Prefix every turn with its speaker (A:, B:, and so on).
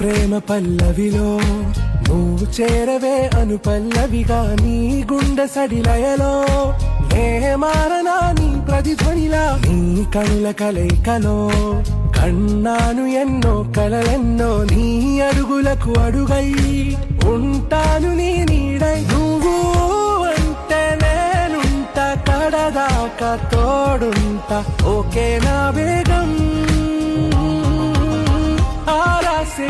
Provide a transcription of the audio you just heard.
A: ప్రేమ పల్లవిలో నువ్వు చేరవే అను పల్లవిగా నీ గుండె సడిలయలో నే మారనా నీ ప్రతిధ్వనిలా నీ కనుల కలయికలో కన్నాను ఎన్నో కలలెన్నో నీ అడుగులకు అడుగై ఉంటాను నీ నీడై నువ్వు అంటే నేనుంట కడదాకా తోడుంటా ఓకే నా వేగం ఆరాసే